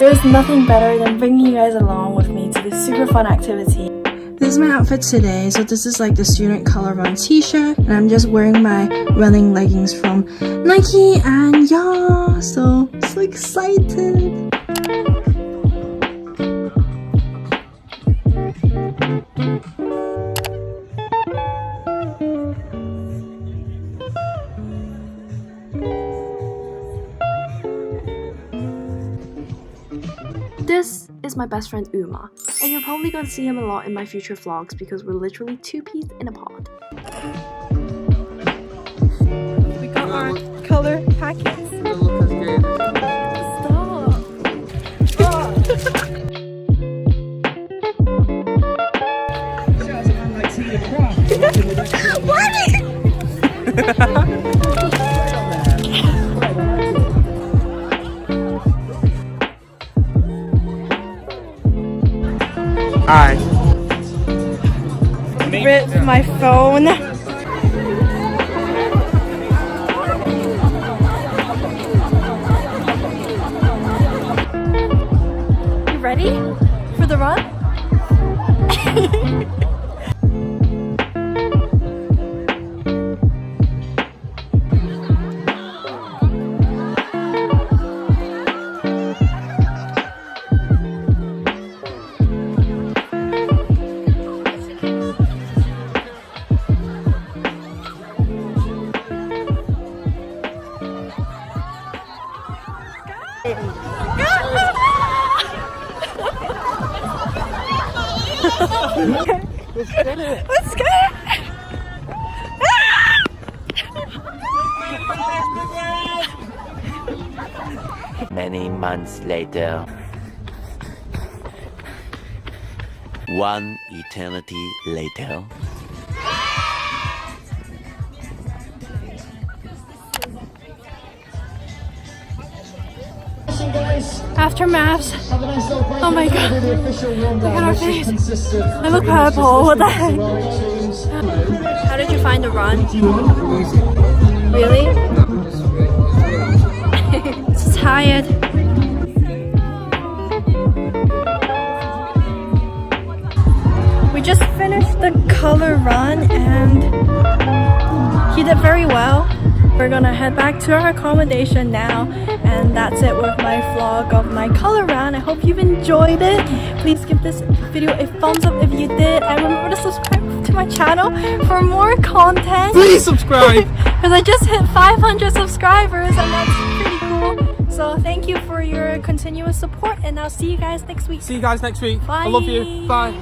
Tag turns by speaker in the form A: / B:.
A: There's nothing better than bringing you guys along with me to this super fun activity. This is my outfit today. So this is like the student color run t-shirt, and I'm just wearing my running leggings from Nike, and yeah, so excited. This is my best friend Uma, and you're probably gonna see him a lot in my future vlogs because we're literally two peas in a pod. We got our color packets. Stop!
B: Alright.
A: Ripped my phone. You ready for the run? Let's go!
C: Many months later. One eternity later.
A: Aftermaths. Oh my god. Look at our face. I look purple. What the heck? How did you find the run? Really? Just tired. We just finished the color run and he did very well. We're gonna head back to our accommodation now, and that's it with my vlog of my color run. I hope you've enjoyed it. Please give this video a thumbs up if you did, and remember to subscribe to my channel for more content.
B: Please subscribe!
A: Because I just hit 500 subscribers and that's pretty cool. So thank you for your continuous support, and I'll see you guys next week.
B: See you guys next week.
A: Bye.
B: I love you. Bye.